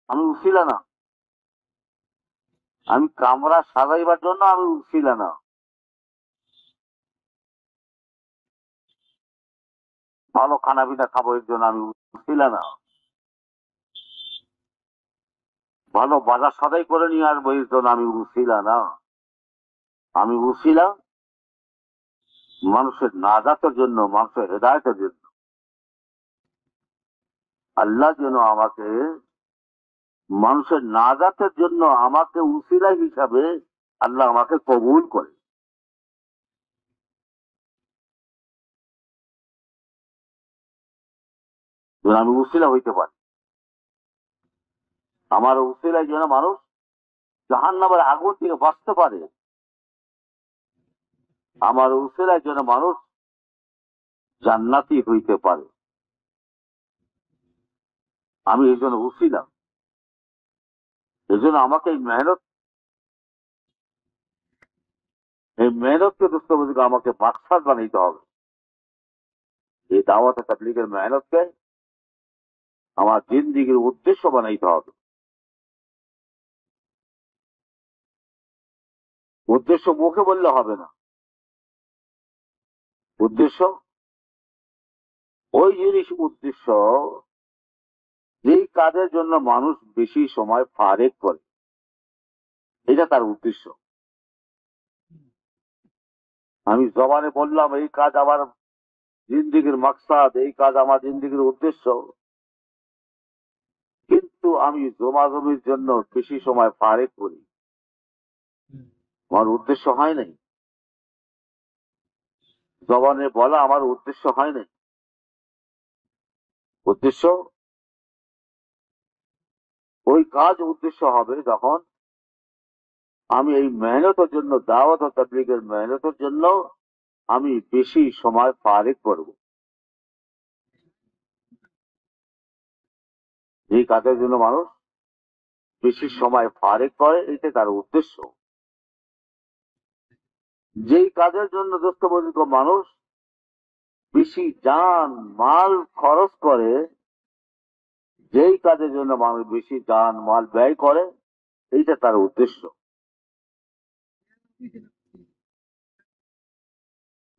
আমি উছিলা না। আমি কামরা সাজাইবার জন্য আমি উছিলা না। ভালো খানা পিনা খাবো এর জন্য আমি উছিলা না। ভালো বাজার সদাই করে নিয়ে আসবো এর জন্য আমি উছিলা না। আমি উছিলা মানুষের নাজাতের জন্য, মানুষের হেদায়তের জন্য। আল্লাহ যেন আমাকে মানুষের নাজাতের জন্য আমাকে উসিলা হিসাবে আল্লাহ আমাকে কবুল করে, যেন আমি উসিলা হইতে পারি। আমার উসিলায় যেন মানুষ জাহান্নামের আগুন থেকে বাঁচতে পারে। আমার উসিলায় যেন মানুষ জান্নাতি হইতে পারে। আমি এই জন্য উসিলা, এই জন্য আমাকে এই মেহনতকে দোস্তবুদিকে আমাকে মাকসাদ বানাইতে হবে। এই দাওয়াত তাবলীগের মেহনতকে আমার জিন্দিগির উদ্দেশ্য বানাইতে হবে। উদ্দেশ্য মুখে বললে হবে না। উদ্দেশ্য ওই জিনিস উদ্দেশ্য যেই কাজের জন্য মানুষ বেশি সময় ফারেক করে, এটা তার উদ্দেশ্য। আমি জবানে বললাম এই কাজ আমার জিন্দিগির মাকসাদ, এই কাজ আমার জিন্দিগির উদ্দেশ্য, কিন্তু আমি জমাজমির জন্য বেশি সময় ফারেক করি, আমার উদ্দেশ্য হয় নাই। জবানে বলা আমার উদ্দেশ্য হয় নাই। উদ্দেশ্য ওই কাজ উদ্দেশ্য হবে যখন আমি এই মেহনতের জন্য, দাওয়াত ও তাবলীগের মেহনতের জন্য আমি বেশি সময় ফারেক করব। যে কাজের জন্য মানুষ বেশি সময় ফারেক করে, এটা তার উদ্দেশ্য। যেই কাজের জন্য দোস্তবুজুর্গ মানুষ বেশি জান মাল খরচ করে, যেই কাজের জন্য মানুষ বেশি জান মাল ব্যয় করে, এইটা তার উদ্দেশ্য।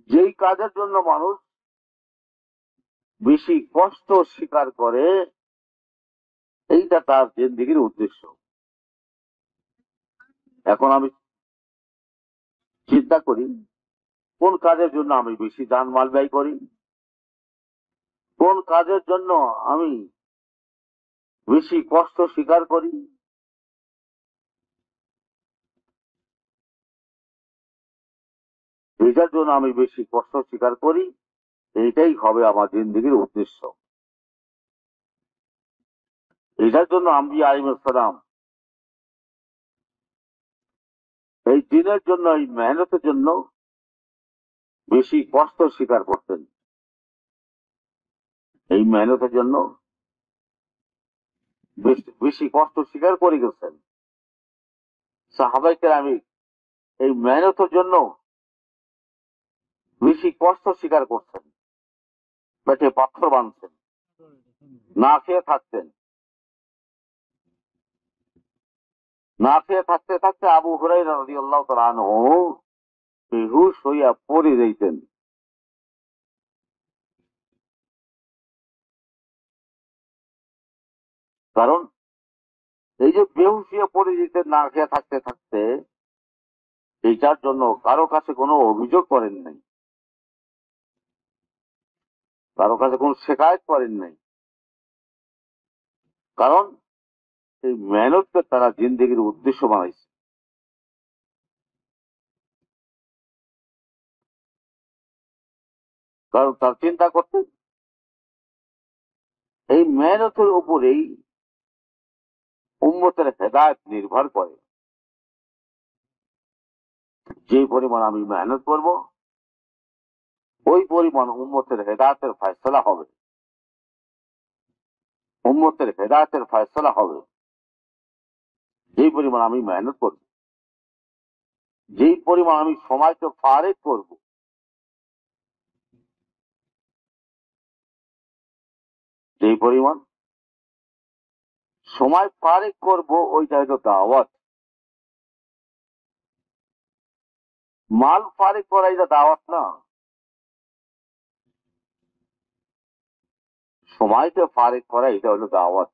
যেই কাজের জন্য মানুষ বেশি কষ্ট স্বীকার করে, এইটা তার জিন্দেগির উদ্দেশ্য। এখন আমি চিন্তা করি কোন কাজের জন্য আমি বেশি জান মাল ব্যয় করি, কোন কাজের জন্য আমি বেশি কষ্ট স্বীকার করি। এটার জন্য আমি বেশি কষ্ট স্বীকার করি, এইটাই হবে আমার জিন্দেগির উদ্দেশ্য। এটার জন্য আম্বিয়া আলাইহিস সালাম এই দিনের জন্য, এই মেহনতের জন্য বেশি কষ্ট স্বীকার করতেন। এই মেহনতের জন্য বেশি কষ্ট স্বীকার করে গেছেন। সাহাবায়ে কেরাম এই মেহনতের জন্য বেশি কষ্ট স্বীকার করছেন, পেটে পাথর বাঁধছেন, না খেয়ে থাকতেন। না খেয়ে থাকতে থাকতে আবু হুরায়রা রাদিয়াল্লাহু তাআলা আনহু বেহুশ হইয়া পড়ে যাইতেন। কারণ এই যে বেহুশ হইয়া পড়ে যেতেন না খেয়ে থাকতে থাকতে, এইটার জন্য কারো কাছে কোনো অভিযোগ করেন নাই, কারো কাছে কোনো শেকায়ত করেন নাই। কারণ এই মেহনতকে তারা জিন্দগির উদ্দেশ্য বানাইছে। কারণ তার চিন্তা করতেন এই মেহনতের উপরেই উম্মতের হেদায়েত নির্ভর করে। যে পরিমাণ আমি মেহনত করব, ওই পরিমাণ উম্মতের হেদায়েতের ফয়সালা হবে। উম্মতের হেদায়েতের ফয়সালা হবে যেই পরিমাণ আমি মেহনত করব, যেই পরিমাণ আমি সময়কে ফারেক করব। যেই পরিমাণ সময় ফারেক করব, ওইটা হলো দাওয়াত। মাল ফারেক করা এটা দাওয়াত না। সময়কে ফারেক করা এটা হলো দাওয়াত।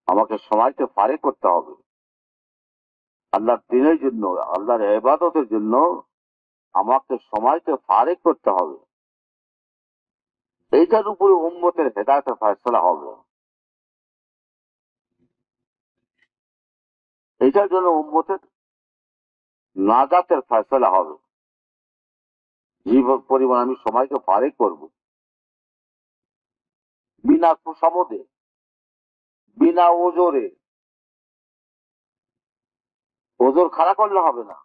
আমাকে সময়কে ফারেক করতে হবে আল্লাহর দিনের জন্য, আল্লাহর ইবাদতের জন্য। আমাকে সময়কে ফারেক করতে হবে। এইটার উপরে উম্মতের হেদায়েতের ফয়সালা হবে। এইটার জন্য উম্মতের নাজাতের ফয়সালা হবে। যে পরিমাণ আমি সময়কে ফারেক করব, বিনা কুসমদে, বিনা ওজরে। ওজোর খাড়া করলে হবে না।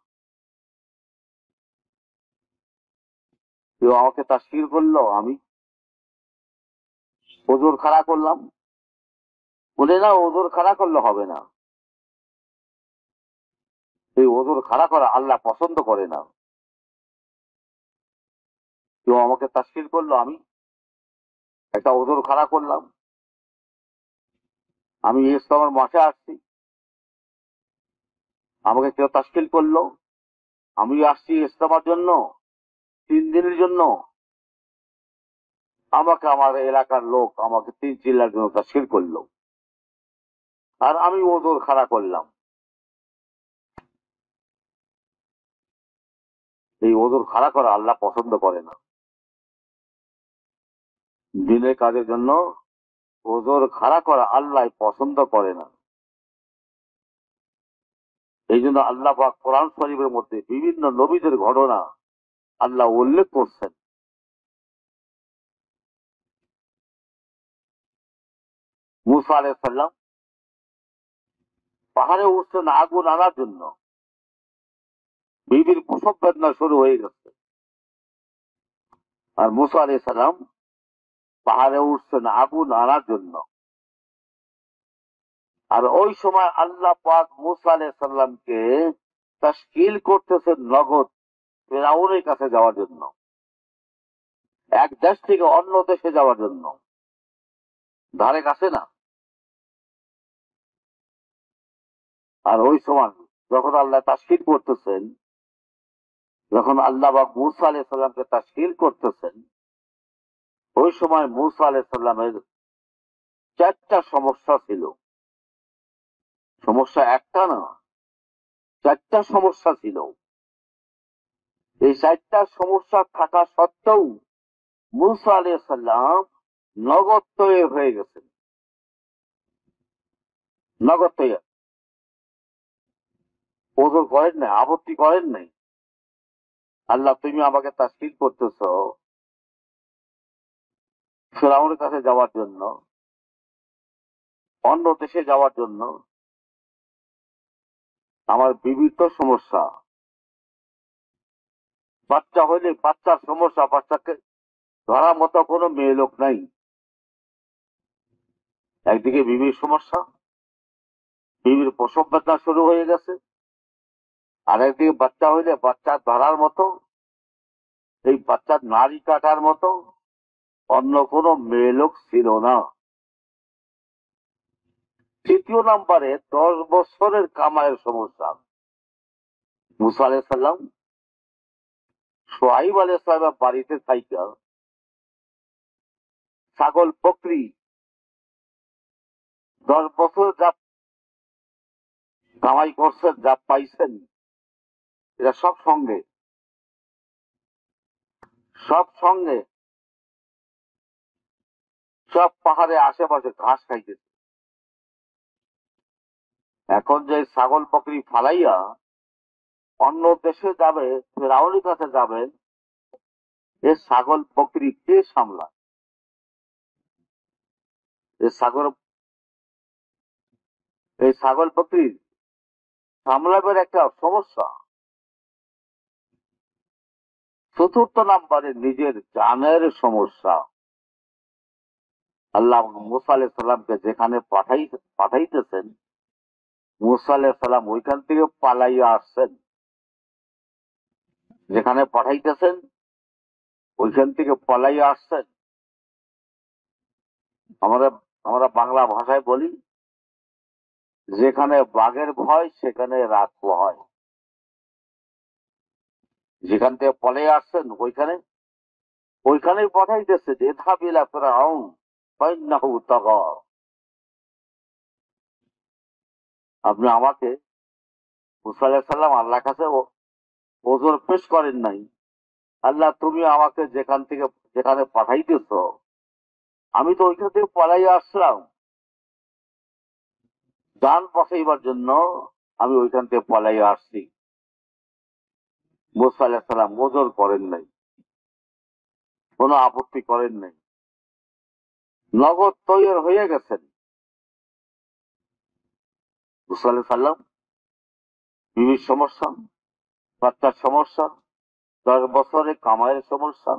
কেউ আমাকে তাসকির করলো, আমি ওজোর খাড়া করলাম, বলে না ওজোর খাড়া করলে হবে না। এই ওজোর খাড়া করা আল্লাহ পছন্দ করে না। কেউ আমাকে তাসকির করলো, আমি একটা ওজোর খাড়া করলাম। আমি ইসলামের মাঠে আসছি, আমাকে কেউ তাসকিল করলো, আমি আসছি ইসলামের জন্য 3 দিনের জন্য। আমাকে আমার এলাকার লোক আমাকে 3 চিল্লার জন্য তাসকিল করলো, আর আমি ওজোর খাড়া করলাম। এই ওজোর খাড়া করা আল্লাহ পছন্দ করে না। দিনের কাজের জন্য ওজোর খাড়া করা আল্লাহ পছন্দ করে না। এই জন্য আল্লাহ পাক কোরআন শরীফের মধ্যে বিভিন্ন নবীদের ঘটনা আল্লাহ উল্লেখ করছেন। মুসা আলাইহিস সালাম পাহাড়ে উঠছেন আগুন আনার জন্য। বিবির প্রসব বেদনা শুরু হয়ে গেছে, আর মুসা আলাইহিস সালাম পাহাড়ে উঠছেন আগুন আনার জন্য। আর ওই সময় আল্লাহ পাক মুসা আলাইহিস সালামকে তাশকিল করতেছেন নগদ ফিরআউনের কাছে যাওয়ার জন্য, এক দেশ থেকে অন্য দেশে যাওয়ার জন্য। ধারে কাছে না। আর ওই সময় যখন আল্লাহ তাশকিল করতেছেন, যখন আল্লাহ পাক মুসা আলাইহিস সালামকে তাশকিল করতেছেন, ওই সময় মুসা আলাইহিস সালামের 4টা সমস্যা ছিল। সমস্যা একটা না, 4টা সমস্যা ছিল। এই 4টা সমস্যা থাকা সত্ত্বেও মুসা আলাইহিস সালাম নগদ তৈরি হয়ে গেছেন। নগদ তৈরি, ওজোর করেন নাই, আপত্তি করেন নাই। আল্লাহ তুমি আমাকে তাশকিল করতেছ ফিরআউনের কাছে যাওয়ার জন্য, অন্য দেশে যাওয়ার জন্য। আমার বিবির তো সমস্যা, বাচ্চা হইলে বাচ্চার সমস্যা, বাচ্চাকে ধরার মতো কোনো মেয়ে লোক নাই। একদিকে বিবির সমস্যা, বিবির প্রসব বেদনা শুরু হয়ে গেছে, আর একদিকে বাচ্চা হইলে বাচ্চা ধরার মতো, এই বাচ্চার নারী কাটার মতো অন্য কোনো মেয়ে লোক ছিল না। তৃতীয় নম্বরে 10 বছরের কামাইয়ের সমস্যা। মুসা আলাইহিস সালাম সোহাইব আলাইহিস সালামের বাড়িতে থাইকা ছাগল বকরি 10 বছর যা কামাই করছেন, যা পাইছেন, এটা সব সঙ্গে সব পাহাড়ে আশেপাশে ঘাস খাইতেছে। এখন যে ছাগল বকরি ফালাইয়া অন্য দেশে যাবে, ফেরাউনের কাছে যাবেন, এ ছাগল বকরি কে সামলায়? এ ছাগল এই ছাগল বকরি সামলাবের একটা সমস্যা। চতুর্থ নাম্বারে নিজের জানের সমস্যা। আল্লাহ মুসা আলাইহিস সালামকে যেখানে পাঠাইতেছেন, মুসা আলাইহিস সালাম ওইখান থেকে পালাইয়া আসছেন। যেখানে পাঠাইতেছেন ওইখান থেকে পালাইয়া আসছেন। আমাদের আমরা বাংলা ভাষায় বলি, যেখানে বাঘের ভয় সেখানে রাত হয়। যেখান থেকে পলে আসছেন ওইখানেই পাঠাইতেছে যে ইযহাবিলা ফিরআউন ফাইন্নাহু তাগা। আপনি আমাকে মুসা আলাইহিস সালাম আল্লাহর কাছে ওজর পেশ করেন নাই। আল্লাহ তুমি আমাকে যেখানে পাঠাইতেছ, আমি তো ওইখান থেকে পলাই আসলাম, জান বাঁচাইবার জন্য আমি ওইখান থেকে পলাই আসছি। মুসা আলাইহিস সালাম ওজর করেন নাই, কোনো আপত্তি করেন নাই, নগদ তৈরি হয়ে গেছেন। মুসা আলাইহিস সালাম বিবির সমস্যা, বাচ্চার সমস্যা, 10 বছরে কামাইয়ের সমস্যা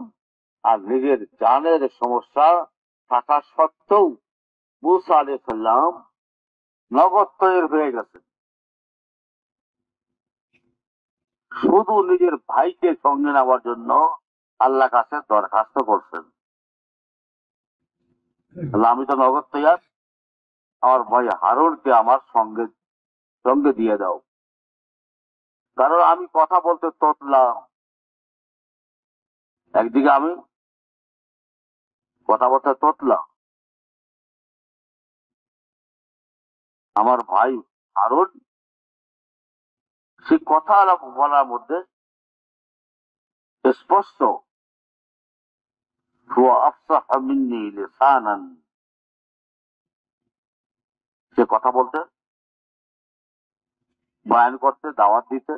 আর নিজের জানের সমস্যা থাকা সত্ত্বেও মুসা আলাইহিস সালাম নগদ তৈরি হয়ে গেছেন। শুধু নিজের ভাইকে সঙ্গে নেওয়ার জন্য আল্লাহ কাছে দরখাস্ত করছেন, আমি তো নগদ তৈয়ার, আমার ভাই হারুনকে আমার সঙ্গে সঙ্গে দিয়ে দাও। কারণ আমি কথা বলতে তোতলাম, একদিকে আমি কথা বলতে তোতলাম, আমার ভাই হারুন সে কথা বলার মধ্যে স্পষ্ট সে কথা বলতে, বয়ান করতে, দাওয়াত দিতে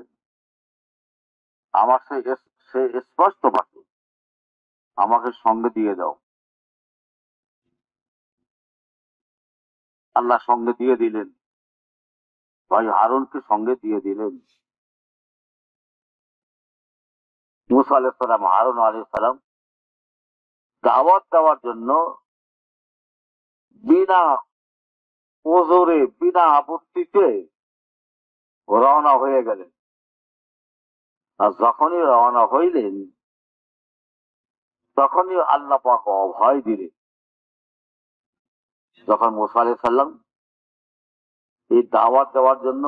আমার সে স্পষ্ট ভাষে আমাকে সঙ্গে দিয়ে দাও। আল্লাহ সঙ্গে দিয়ে দিলেন, ভাই হারুনকে সঙ্গে দিয়ে দিলেন। মুসা আলাইহিস সালাম হারুন আলাইহিস সালাম দাওয়াত দেওয়ার জন্য বিনা ওজরে বিনা আপত্তিতে রওনা হয়ে গেলেন। আর যখনই রওনা হইলেন তখনই আল্লাহ পাক অভয় দিলেন। যখন মুসা আলাইহিস সালাম এই দাওয়াত দেওয়ার জন্য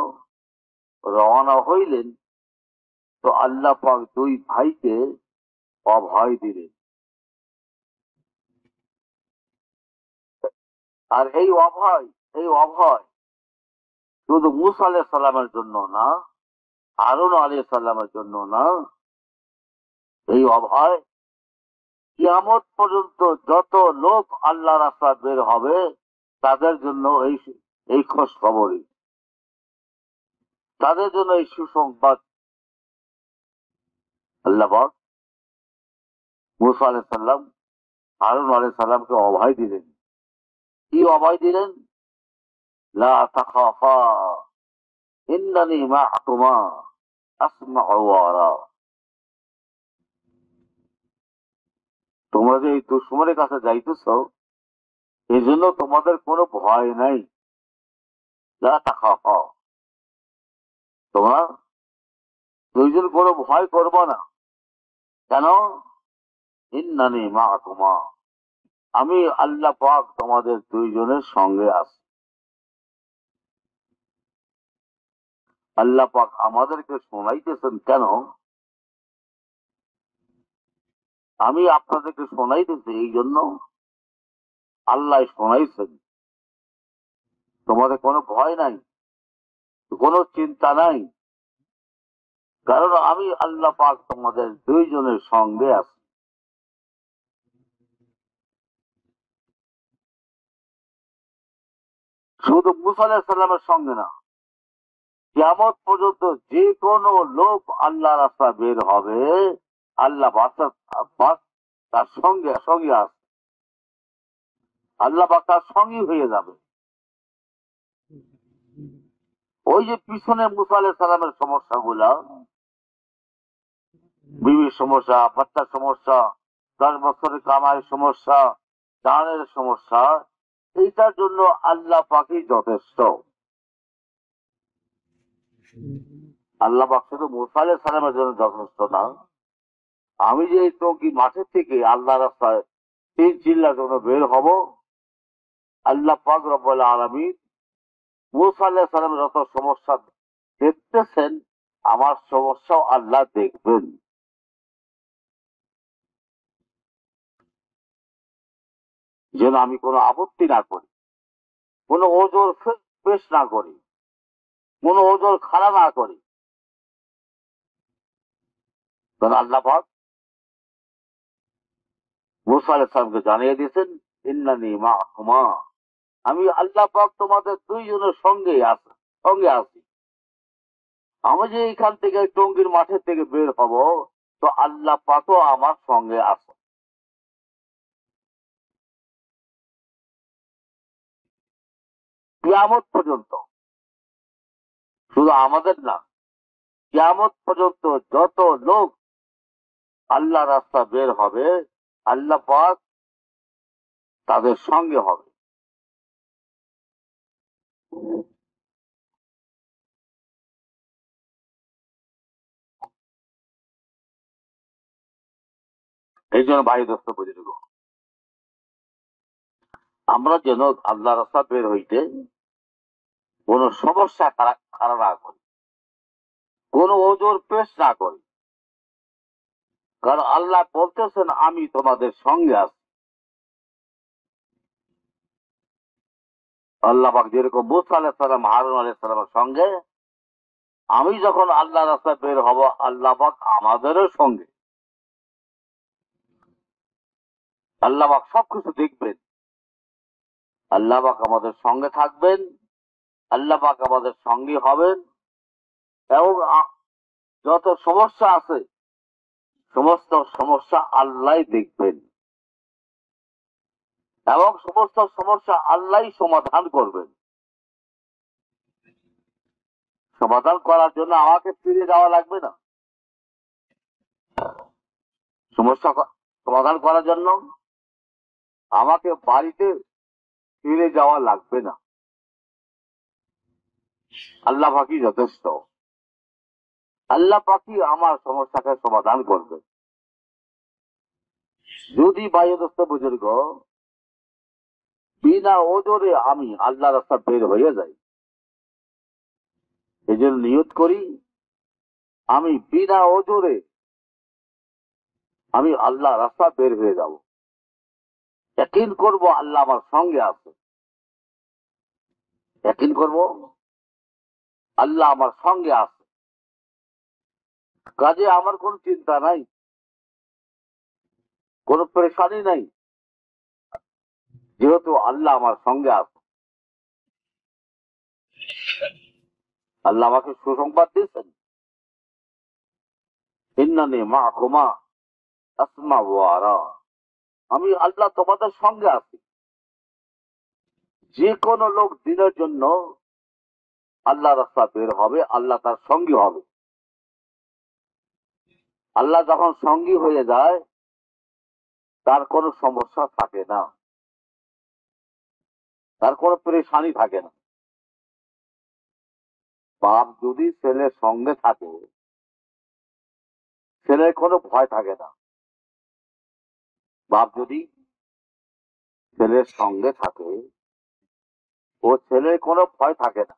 রওনা হইলেন তো আল্লাহ পাক দুই ভাইকে অভয় দিলেন। আর এই অভয় শুধু মুসা আলাইহিস সালামের জন্য না, হারুন আলাইহিস সালামের জন্য না, এই অভয় কিয়ামত পর্যন্ত যত লোক আল্লাহ রাস্তা বের হবে তাদের জন্য এই খোঁজ খবরই, তাদের জন্য এই সুসংবাদ। আল্লাহ পাক মুসা আলাইহিস সালাম হারুন আলাইহিস সালামকে অভয় দিলেন। কি অভয় দিলেন? লা তাখাফা ইন্নানি মা'কুমা আসমা'ু ওয়া আরা। তোমরা যে এই দুশমনের কাছে যাইতেছ এই জন্য তোমাদের কোনো ভয় নাই। লা তাখাফা, তোমরা দুইজন কোনো ভয় করবো না। কেন? ইন্নানি মা'কুমা, আমি আল্লাহ পাক তোমাদের দুইজনের সঙ্গে আছি। আল্লাহ পাক আমাদেরকে শোনাইতেছেন কেন? আমি আপনাদেরকে শোনাইতেছি এই জন্য আল্লাহ শোনাইছেন তোমাদের কোনো ভয় নাই, কোনো চিন্তা নাই, কারণ আমি আল্লাহ পাক তোমাদের দুইজনের সঙ্গে আছি। শুধু মুসা আলাইহিস সালামের সঙ্গে না, কিয়ামত পর্যন্ত যে কোনো লোক আল্লাহ রাস্তা বের হবে আল্লাহ পাক তার সঙ্গে সঙ্গে আছে, আল্লাহ পাক তার সঙ্গী হয়ে যাবে। ওই যে পিছনে মুসা আলাইহিস সালামের সমস্যাগুলা, বিবির সমস্যা, বাচ্চার সমস্যা, 10 বছরের কামাইয়ের সমস্যা, জানের সমস্যা, এইটার জন্য আল্লাহ পাকই যথেষ্ট। আল্লাহ পাক শুধু মুসা আলাইহিস সালামের জন্য যথেষ্ট না, আমি যে টঙ্কি মাঠের থেকে আল্লাহ রাস্তায় 3 চিল্লার জন্য বের হব আল্লাহ পাক রব্বুল আলামিন মুসা আলাইহিস সালামের যত সমস্যা দেখতেছেন, আমার সমস্যাও আল্লাহ দেখবেন। যেন আমি কোনো আপত্তি না করি, কোনো ওজোর পেশ না করি, কোনো ওজোর খাড়া না করি। কারণ আল্লাহ পাক মুসা আলাইহিস সালামকে জানিয়ে দিয়েছেন, ইন্নানি মাআকুমা, আমি আল্লাহ পাক তোমাদের দুইজনের সঙ্গে আছি। আমি যে এখান থেকে টঙ্গীর মাঠের থেকে বের হব, তো আল্লাহ পাকও আমার সঙ্গে আছে। কিয়ামত পর্যন্ত, শুধু আমাদের না, কিয়ামত পর্যন্ত যত লোক আল্লাহ রাস্তা বের হবে, আল্লাহ পাক তাদের সঙ্গে হবে। এই জন্য ভাই দোস্ত বুঝে নেব, আমরা যেন আল্লাহ রাস্তা বের হইতে কোন সমস্যা খাড়া না করি, কোন ওজোর পেশ না করি। কারণ আল্লাহ বলতেছেন, আমি তোমাদের সঙ্গে আছি। আল্লাহ পাক যেরকম মুসা আলাইহিস সালাম হারুন আলাইহিস সালামের সঙ্গে, আমি যখন আল্লাহ রাস্তা বের হব, আল্লাহ পাক আমাদেরও সঙ্গে। আল্লাহ পাক সবকিছু দেখবেন, আল্লাহ পাক আমাদের সঙ্গে থাকবেন, আল্লাহ পাক আমাদের সঙ্গী হবেন। এবং যত সমস্যা আছে, সমস্ত সমস্যা আল্লাহ দেখবেন, এবং সমস্ত সমস্যা আল্লাহ সমাধান করবেন। সমাধান করার জন্য আমাকে ফিরে যাওয়া লাগবে না। সমস্যা সমাধান করার জন্য আমাকে বাড়িতে ফিরে যাওয়া লাগবে না। আল্লাহ পাকই যথেষ্ট। আল্লাহ পাকই আমার সমস্যাকে সমাধান করবে। যদি বায়ুদস্ত বুজুর্গ বিনা ওজরে আমি আল্লাহ রাস্তা বের হয়ে যাই, এই জন্য নিয়ত করি, আমি বিনা ওজরে আমি আল্লাহ রাস্তা বের হয়ে যাব। ইয়াকিন করব আল্লাহ আমার সঙ্গে আছে, ইয়াকিন করব আল্লাহ আমার সঙ্গে আছে। কাজে আমার কোন চিন্তা নাই, কোন পরেশানি নাই, যেহেতু আল্লাহ আমার সঙ্গে আছে। আল্লাহ আমাকে সুসংবাদ দিয়েছেন, ইন্নানি মাআকুমা আসমা ওয়া আরা, আমি আল্লাহ তোমাদের সঙ্গে আছি। যে কোনো লোক দিনের জন্য আল্লাহ রাস্তা বের হবে, আল্লাহ তার সঙ্গী হবে। আল্লাহ যখন সঙ্গী হয়ে যায়, তার কোনো সমস্যা থাকে না, তার কোনো পরেশানি থাকে না। বাপ যদি ছেলের সঙ্গে থাকে, ছেলের কোনো ভয় থাকে না। বাপ যদি ছেলের সঙ্গে থাকে, ও ছেলের কোনো ভয় থাকে না।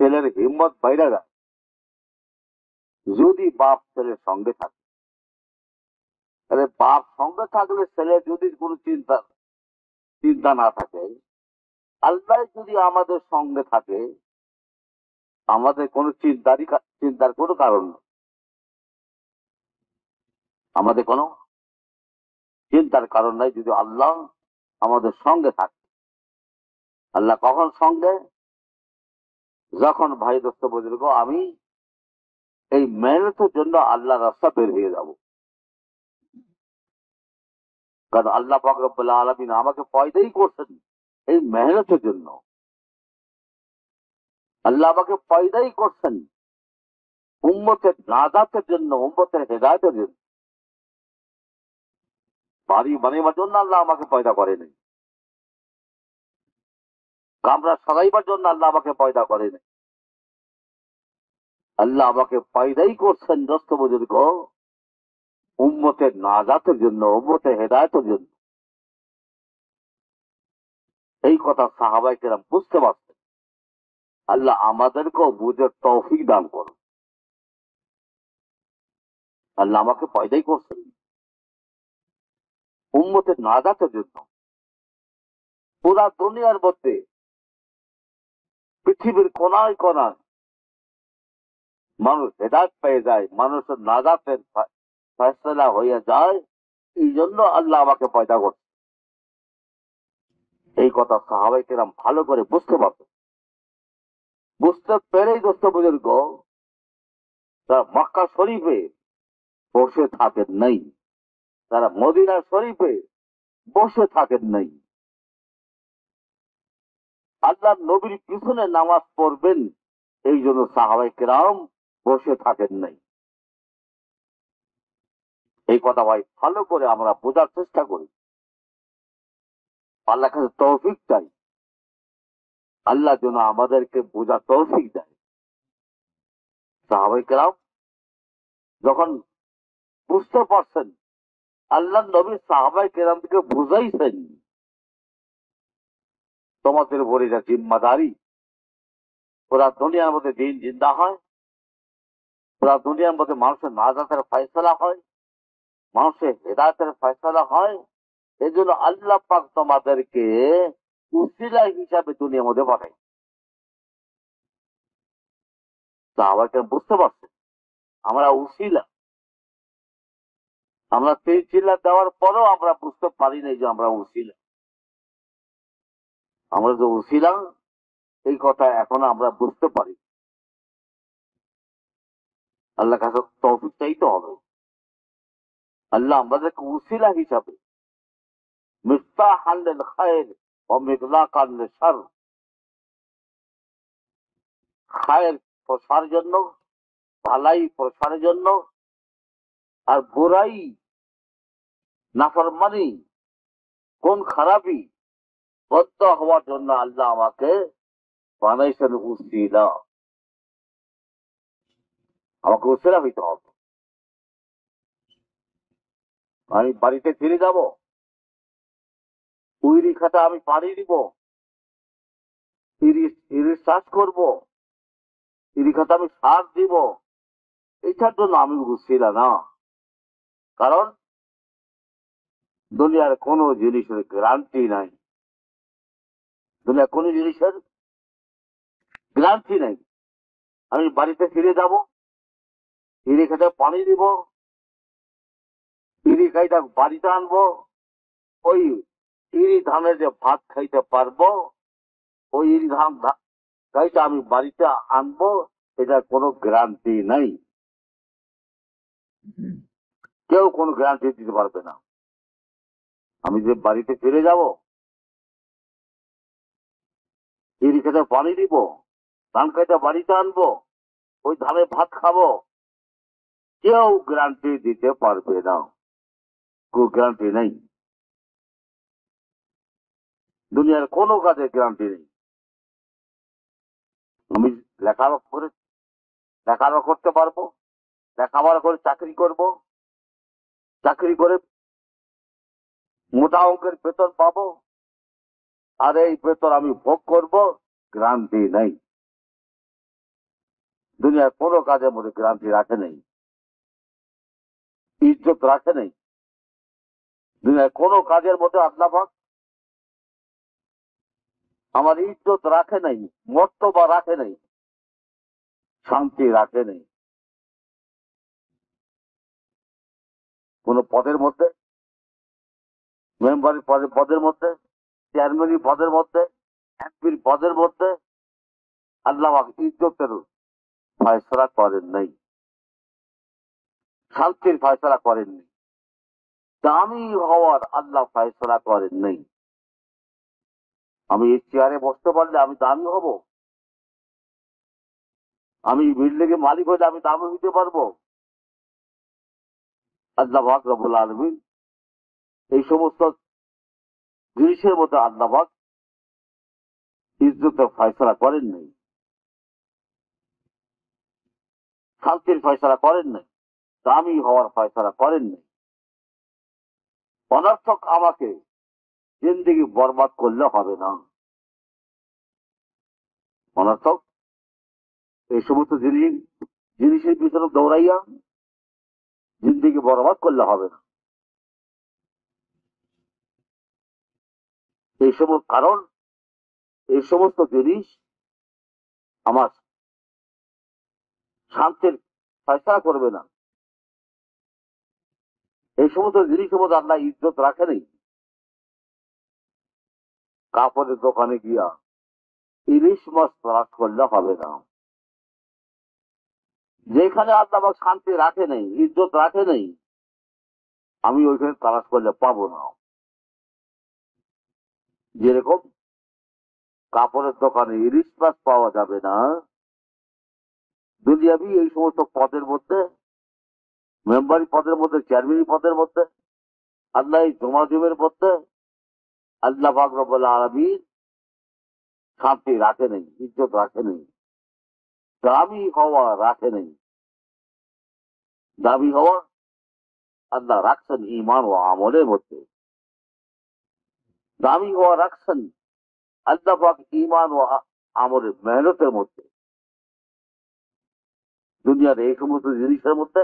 ছেলের হিম্মত বাইরে যায় যদি বাপ ছেলের সঙ্গে থাকে। তাহলে বাপ সঙ্গে থাকলে ছেলের যদি কোনো চিন্তা না থাকে, আল্লাহ যদি আমাদের সঙ্গে থাকে, আমাদের কোনো চিন্তার কোনো কারণ নেই। আমাদের কোনো চিন্তার কারণ নাই যদি আল্লাহ আমাদের সঙ্গে থাকে। আল্লাহ কখন সঙ্গে? যখন ভাই দোস্ত বুজুর্গ আমি এই মেহনতের জন্য আল্লাহ রাস্তা বের হয়ে যাব। কারণ আল্লাহ পাক রব্বুল আলামিন আমাকে পয়দাই করছেন এই মেহনতের জন্য। আল্লাহ আমাকে পয়দাই করছেন উম্মতের নাজাতের জন্য, উম্মতের হেদায়েতের জন্য। বাড়ি বানাইবার জন্য আল্লাহ আমাকে পয়দা করেনি, কামরা সাজাইবার জন্য আল্লাহ আমাকে পয়দা করেনি। আল্লাহ আমাকে পয়দাই করছেন দোস্ত বুজুর্গ উম্মতের নাজাতের জন্য, উম্মতের হেদায়েতের জন্য। এই কথা সাহাবায়ে কেরাম বুঝতে পারছেন। আল্লাহ আমাদেরকেও বুঝার তৌফিক দান করুন। আল্লাহ আমাকে পয়দাই করছেন উম্মতের নাজাতের জন্য। পুরা দুনিয়ার মধ্যে পৃথিবীর কোনায় কোনায় মানুষ হেদায়েত পেয়ে যায়, মানুষের নাজাতের ফয়সালা হয়ে যায়। এই জন্য আল্লাহ আমাকে পয়দা করছে। এই কথা সাহাবায়ে কেরাম ভালো করে বুঝতে পারতেন। বুঝতে পেরেই দোস্ত বুজুর্গ তারা মক্কা শরীফে বসে থাকেন নাই, তারা মদিনা শরীফে বসে থাকেন নাই। আল্লাহ নবীর পিছনে নামাজ পড়বেন এই জন্য সাহাবায়ে কেরাম বসে থাকেন নাই। এই কথা ভাই ভালো করে আমরা বোঝার চেষ্টা করি। আল্লাহ কাছে তৌফিক চাই, আল্লাহ যেন আমাদেরকে বোঝার তৌফিক দেয়। সাহাবায়ে কেরাম যখন বুঝতে পারছেন, আল্লাহ নবী সাহাবায়ে কেরামকে বুঝাইছেন তোমাদের উপর এটা জিম্মাদারি, পুরা দুনিয়ার মধ্যে দিন জিন্দা হয়, পুরা দুনিয়ার মধ্যে মানুষের নাজাতের ফয়সালা হয়, মানুষের হেদায়েতের ফয়সালা হয়। এই জন্য আল্লাহ পাক তোমাদেরকে উসিলা হিসাবে দুনিয়ার মধ্যে পাঠায়। সাহাবায়ে কেরাম বুঝতে পারছেন আমরা উসিলা। আমরা তীর চিল্লা দেওয়ার পরেও আমরা বুঝতে পারি নাই যে আমরা উসিলা। আমরা যে উসিলা এই কথা এখনো আমরা বুঝতে পারি। আল্লাহ কাছে তৌফিক চাইতে হবে। আল্লাহ আমাদেরকে উসিলা হিসাবে মিফতাহান লিল খায়র ওয়া মিগলাকান লিশ শার, খায়ের প্রসার জন্য, ভালাই প্রসারের জন্য, আর বুরাই নাফরমানি কোন খারাপি বদ্ধ হওয়ার জন্য আল্লাহ আমাকে বানাইছেন উসিলা। আমাকে উসিলা হইতে হবে। আমি বাড়িতে ফিরে যাব, উইরি খাতা আমি পানি দিব, ইরি চাষ করব, ইরি খাতা আমি সার দিব, এটার জন্য আমি উসিলা না। কারণ দুনিয়ার কোনো জিনিসের গ্যারান্টি নাই, দুনিয়ার কোনো জিনিসের গ্যারান্টি নাই। আমি বাড়িতে ফিরে যাব, ইরি খাতা পানি দিব, ইরি খাইটা বাড়িতে আনবো, ওই ইরি ধানের যে ভাত খাইতে পারবো, ওই ইরি ধান গাইটা আমি বাড়িতে আনবো, এটা কোনো গ্যারান্টি নাই। কেউ কোনো গ্যারান্টি দিতে পারবে না। আমি যে বাড়িতে ফিরে যাব, ইরি খেতে পানি দিব, ধান খাইতে বাড়িতে আনবো, ওই ধানে ভাত খাবো, কেউ গ্যারান্টি দিতে পারবে না। কোনো গ্যারান্টি নেই। দুনিয়ার কোনো কাজে গ্যারান্টি নেই। আমি লেখাপড়া করতে পারবো, লেখাপড়া করে চাকরি করব, চাকরি করে মোটা অঙ্কের বেতন পাবো, আর এই বেতন আমি ভোগ করব, গ্যারান্টি নেই। দুনিয়ার কোনো কাজের মধ্যে গ্যারান্টি রাখে নেই, ইজ্জত রাখে নেই। দুনিয়ার কোনো কাজের মধ্যে আল্লাহ পাক আমার ইজ্জত রাখে নাই, মর্তবা রাখে নাই, শান্তি রাখে নেই। কোন পদের মধ্যে, মেম্বারের পদের মধ্যে, চেয়ারম্যান পদের মধ্যে, এমপির পদের মধ্যে আল্লাহ পাক ইজ্জতের ফয়সালা করেন নাই, শান্তির ফয়সালা করেননি, দামি হওয়ার আল্লাহ ফয়সালা করেন নাই। আমি এই চেয়ারে বসতে পারলে আমি দামি হব, আমি বিল্ডিং এর মালিক হলে আমি দামি হইতে পারবো। আল্লাহ পাক রব্বুল আলামিন এই সমস্ত জিনিসের মধ্যে আল্লাহ পাক ইজ্জতের ফয়সালা করেন নাই, শান্তির ফয়সালা করেন নাই, দামি হওয়ার ফয়সালা করেন নাই। অনর্থক আমাকে জিন্দেগি বরবাদ করলে হবে না। অনর্থক এই সমস্ত জিনিসের পিছনে দৌড়াইয়া জিন্দিগি বরবাদ করলে হবে না। কারণ এই সমস্ত জিনিস আমার শান্তির ফয়সালা করবে না। এই সমস্ত জিনিসের মধ্যে আল্লাহ ইজ্জত রাখেনি। কাপড়ের দোকানে গিয়া ইলিশ মাছ তালাশ করলে হবে না। যেখানে আল্লাহ শান্তি রাখে নেই, ইজ্জত রাখে নেই, আমি ওইখানে তালাশ করলে পাবো না। যেরকম কাপড়ের দোকানে ইলিশ মাছ পাওয়া যাবে না, দুনিয়াবি এই সমস্ত পদের মধ্যে, মেম্বারি পদের মধ্যে, চেয়ারম্যান পদের মধ্যে, আল্লাহ জমাজমের মধ্যে আল্লাহ পাক রব্বুল আলামিন শান্তি রাখে নেই, ইজ্জত রাখে নেই, দামি হওয়া রাখে নেই। দামি হওয়া আল্লাহ রাখছেন ঈমান ও আমলের মধ্যে। দামি হওয়া রাখছেন আল্লাহ পাক ঈমান ও আমলের মেহনতের মধ্যে। দুনিয়ার এই সমস্ত জিনিসের মধ্যে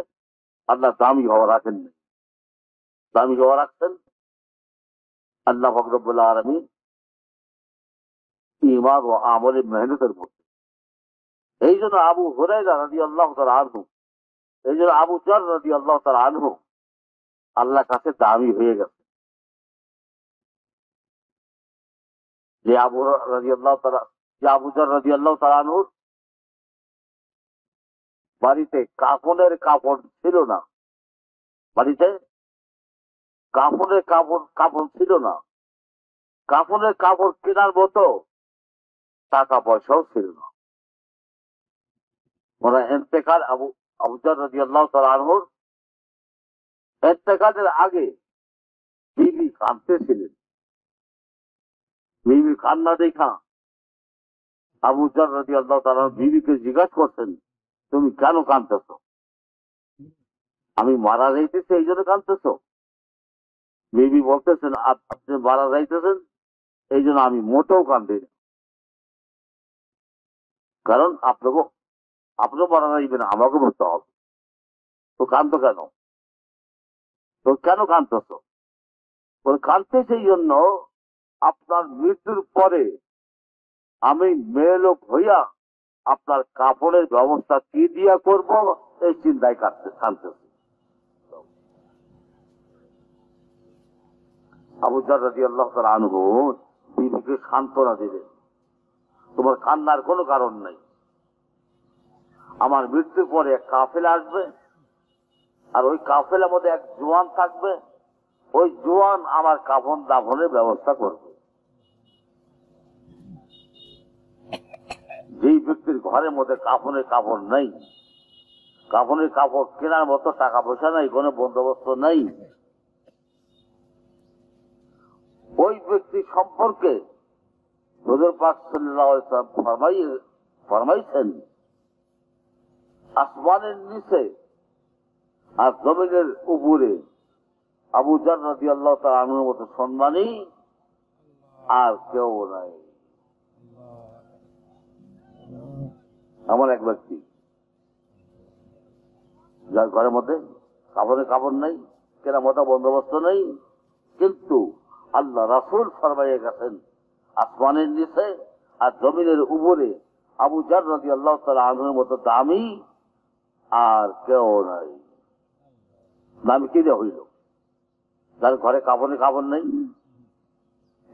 আল্লাহ দামি হওয়া রাখেন না। দামি হওয়া রাখছেন আল্লাহ পাক রব্বুল আলামিন ঈমান ও আমলের মেহনতের মধ্যে। এই জন্য আবু হুরায়রা রাদিয়াল্লাহু তাআলা আনহু, এই জন্য আবু যর রাদিয়াল্লাহু তাআলা আনহু আল্লাহর কাছে দামি হয়ে গেছে। যে আবু যর রাদিয়াল্লাহু তাআলা আনহুর বাড়িতে কাফনের কাপড় ছিল না, বাড়িতে কাফনের কাপড় ছিল না, কাফনের কাপড় কেনার মতো টাকা পয়সাও ছিল না। ওরা ইন্তেকাল আবু যর রাদিয়াল্লাহু তাআলা আনহুর ইন্তেকালের আগে বিবি কাঁদতেছিলেন। বিবি কান্না দেখা আবু যর রাদিয়াল্লাহু তাআলা বিবিকে জিজ্ঞাসা করছেন, তুমি কেন কাঁদতেছ? আমি মারা যাইতেছি এই জন্য কাঁদতেছ? বিবি বলতেছেন, আপনি মারা যাইতেছেন এই জন্য আমি মোটেও কাঁদি না। কারণ আপনিও মারা যাইবেন, আমাকে মরতে হবে, তো কাঁদতো কেন? তো কেন কাঁদতেছ? কাঁদতেছে এই জন্য আপনার মৃত্যুর পরে আমি মেয়ে লোক হইয়া আপনার কাপড়ের ব্যবস্থা কি দিয়া করব এই চিন্তায় কাঁদতেছে। আবু যর রাদিয়াল্লাহু তাআলা আনহু বিবিকে সান্ত্বনা দিলেন, তোমার কান্নার কোনো কারণ নাই। আমার মৃত্যুর পরে এক কাফেলা আসবে, আর ওই কাফেলার মধ্যে এক জওয়ান থাকবে, ওই জওয়ান আমার কাফন দাফনের ব্যবস্থা করবে। যেই ব্যক্তির ঘরের মধ্যে কাফনের কাপড় নেই, কাফনের কাপড় কেনার মতো টাকা পয়সা নাই, কোনো বন্দোবস্ত নেই, ওই ব্যক্তি সম্পর্কে হুজুর পাক সাল্লাল্লাহু আলাইহি ওয়াসাল্লাম ফরমাইছেন, আসমানের নিচে আর জমিনের উপরে আবু যর রাদিয়াল্লাহু তাআলা আনহুর মতো সম্মানী আর কেউ নাই। আমার এক ব্যক্তি যার ঘরের মধ্যে কাপড়ের কাপড় নাই, কেনা মতো বন্দোবস্ত নেই, কিন্তু আল্লাহ রাসূল ফরমাইয়া গেছেন আসমানের নিচে আর জমিনের উপরে আবু যর রাদিয়াল্লাহু তাআলা আনহুর মতো দামি আর কেউ নাই। দামি কি দিয়ে হইল? যার ঘরে কাপড়ের কাপড় নেই,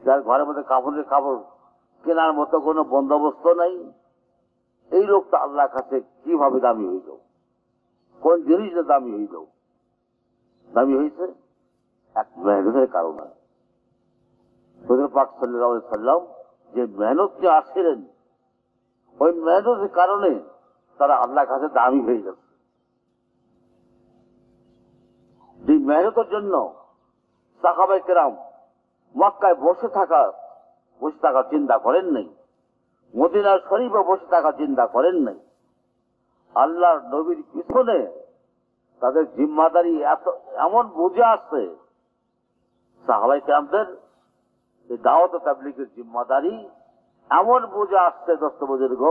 যার ঘরের মধ্যে কাপড়ের কাপড় কেনার মতো কোনো বন্দোবস্ত নাই, এই লোকটা আল্লাহর কাছে কিভাবে দামি হইল? কোন জিনিসটা দামি হইল? দামি হয়েছে এক মেহনতের কারণে। হুজুর পাক সাল্লাল্লাহু আলাইহি ওয়াসাল্লাম যে মেহনতকে আসছিলেন, ওই মেহনতের কারণে তারা আল্লাহর কাছে দামি হয়ে গেছে। যে মেহনতের জন্য সাহাবায়ে কেরাম মক্কায় বসে থাকা চিন্তা করেন নাই, মদিনার শরীফে বসে থাকা চিন্তা করেন নাই। আল্লাহর নবীর পিছনে তাদের জিম্মাদারি এমন বুঝে আসছে, সাহাবায়ে কেরামদের এই দাওয়াত ও তাবলীগের জিম্মাদারি এমন বুঝে আসছে দোস্ত বুজুর্গ,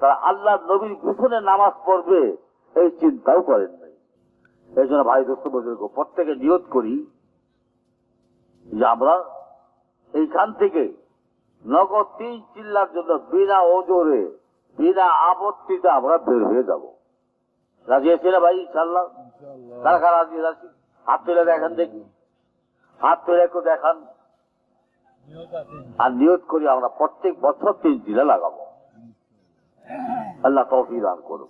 তারা আল্লাহ নবীর পিছনে নামাজ পড়বে এই চিন্তাও করেন নাই। এই জন্য ভাই দোস্ত বুজুর্গ, প্রত্যেকে নিয়ত করি যে আমরা এইখান থেকে নগদ 3 চিল্লার জন্য বিনা ওজরে বিনা আপত্তিতে আমরা বের হয়ে যাব। রাজি আছি না ভাই? ইনশাল্লাহ। কারা কারা রাজি আছি? হাত তুলে দেখান দেখি, হাত তুলে একটু দেখান। আর নিয়ত করি আমরা প্রত্যেক বছর 3 চিল্লা লাগাবো। আল্লাহ তৌফিক দান করুন।